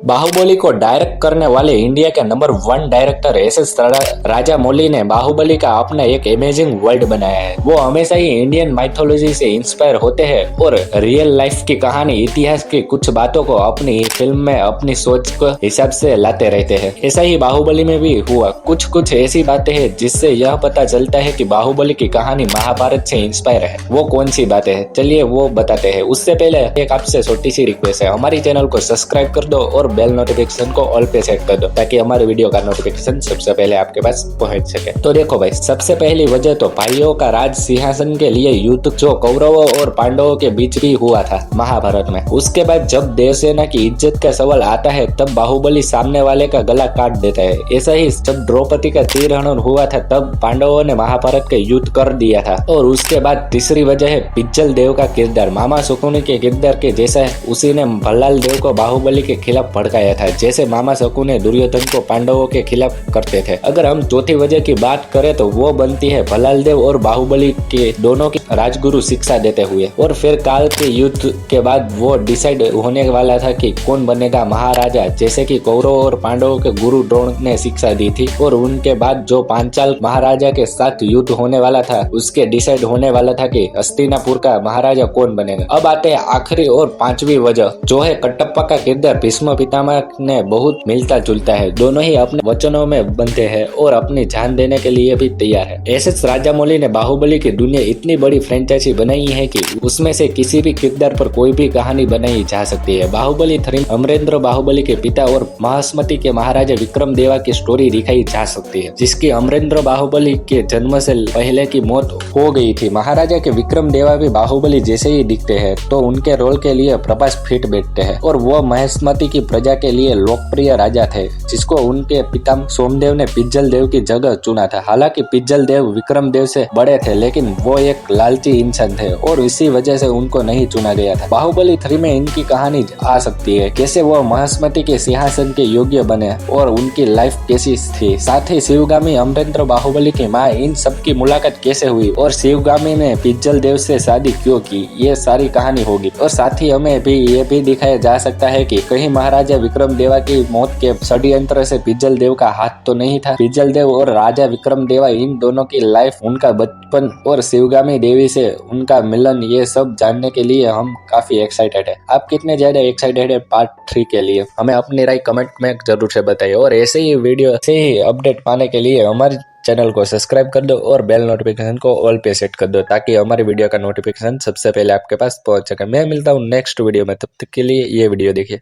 बाहुबली को डायरेक्ट करने वाले इंडिया के नंबर 1 डायरेक्टर एस राजामौली ने बाहुबली का अपना एक अमेजिंग वर्ल्ड बनाया है। वो हमेशा ही इंडियन माइथोलॉजी से इंस्पायर होते हैं और रियल लाइफ की कहानी, इतिहास की कुछ बातों को अपनी फिल्म में अपनी सोच के हिसाब से लाते रहते हैं। ऐसा ही बाहुबली में भी हुआ। कुछ कुछ ऐसी बातें हैं जिससे यह पता चलता है कि बाहुबली की कहानी महाभारत से इंस्पायर है। वो कौन सी बातें हैं, चलिए वो बताते हैं। उससे पहले एक आपसे छोटी सी रिक्वेस्ट है, हमारी चैनल को सब्सक्राइब कर दो और बेल नोटिफिकेशन को ऑल पे सेट कर दो ताकि हमारे वीडियो का नोटिफिकेशन सबसे पहले आपके पास पहुंच सके। तो देखो भाई, सबसे पहली वजह तो भाइयों का राज सिंहासन के लिए युद्ध जो कौरवों और पांडवों के बीच भी हुआ था महाभारत में। उसके बाद जब देवसेना की इज्जत का सवाल आता है तब बाहुबली सामने वाले का गला काट देता है। ऐसा ही जब द्रौपदी का तीर हनन हुआ था तब पांडवों ने महाभारत का युद्ध कर दिया था। और उसके बाद तीसरी वजह है पिज्जल देव का किरदार, मामा शकुनी के किरदार के जैसा है। उसी ने भल्लाल देव को बाहुबली के खिलाफ भड़काया था, जैसे मामा शकुनी दुर्योधन को पांडवों के खिलाफ करते थे। अगर हम चौथी वजह की बात करें तो वो बनती है भल्लाल देव और बाहुबली के दोनों की राजगुरु शिक्षा देते हुए। और फिर काल के युद्ध के बाद वो डिसाइड होने वाला था कि कौन बनेगा महाराजा, जैसे कि कौरव और पांडवों के गुरु द्रोण ने शिक्षा दी थी। और उनके बाद जो पांचाल महाराजा के साथ युद्ध होने वाला था उसके डिसाइड होने वाला था कि हस्तिनापुर का महाराजा कौन बनेगा। अब आते हैं आखिरी और पांचवी वजह, जो है कटप्पा का किरदार भीष्म पितामह ने बहुत मिलता जुलता है। दोनों ही अपने वचनों में बनते हैं और अपनी जान देने के लिए भी तैयार है। एस राजामौली ने बाहुबली की दुनिया इतनी बड़ी फ्रेंचाइजी बनाई है कि उसमें से किसी भी किरदार पर कोई भी कहानी बनाई जा सकती है। बाहुबली 3 अमरेंद्र बाहुबली के पिता और महासमती के महाराजा विक्रम देवा की स्टोरी दिखाई जा सकती है, जिसकी अमरेंद्र बाहुबली के जन्म से पहले की मौत हो गई थी। महाराजा के विक्रम देवा भी बाहुबली जैसे ही दिखते हैं, तो उनके रोल के लिए प्रभास फिट बैठते हैं। और वो महेशमती की प्रजा के लिए लोकप्रिय राजा थे, जिसको उनके पिता सोमदेव ने पिज्जल देव की जगह चुना था। हालांकि पिज्जल देव विक्रम देव से बड़े थे, लेकिन वो एक लालची इंसान थे और इसी वजह से उनको नहीं चुना गया था। बाहुबली 3 में इनकी कहानी आ सकती है, कैसे वो महेशमती के सिंहासन के योग्य बने और उनकी लाइफ कैसी थी। साथ ही शिवगामी अमरेंद्र बाहुबली की माँ, इन सब की मुलाकात कैसे हुई और शिवगामी ने पिज्जल देव से शादी क्यों की, ये सारी कहानी होगी। और साथ ही हमें भी ये भी दिखाया जा सकता है कि कहीं महाराजा विक्रम देवा की मौत के षड्यंत्र से पिज्जल देव का हाथ तो नहीं था। पिज्जल देव और राजा विक्रम देवा, इन दोनों की लाइफ, उनका बचपन और शिवगामी देवी से उनका मिलन, ये सब जानने के लिए हम काफी एक्साइटेड है। आप कितने ज्यादा एक्साइटेड है पार्ट 3 के लिए, हमें अपनी राय कमेंट में जरूर से बताइए। और ऐसे ही वीडियो से ही अपडेट पाने के लिए हमारे चैनल को सब्सक्राइब कर दो और बेल नोटिफिकेशन को ऑल पे सेट कर दो ताकि हमारी वीडियो का नोटिफिकेशन सबसे पहले आपके पास पहुंच सके। मैं मिलता हूं नेक्स्ट वीडियो में, तब तक के लिए ये वीडियो देखिए।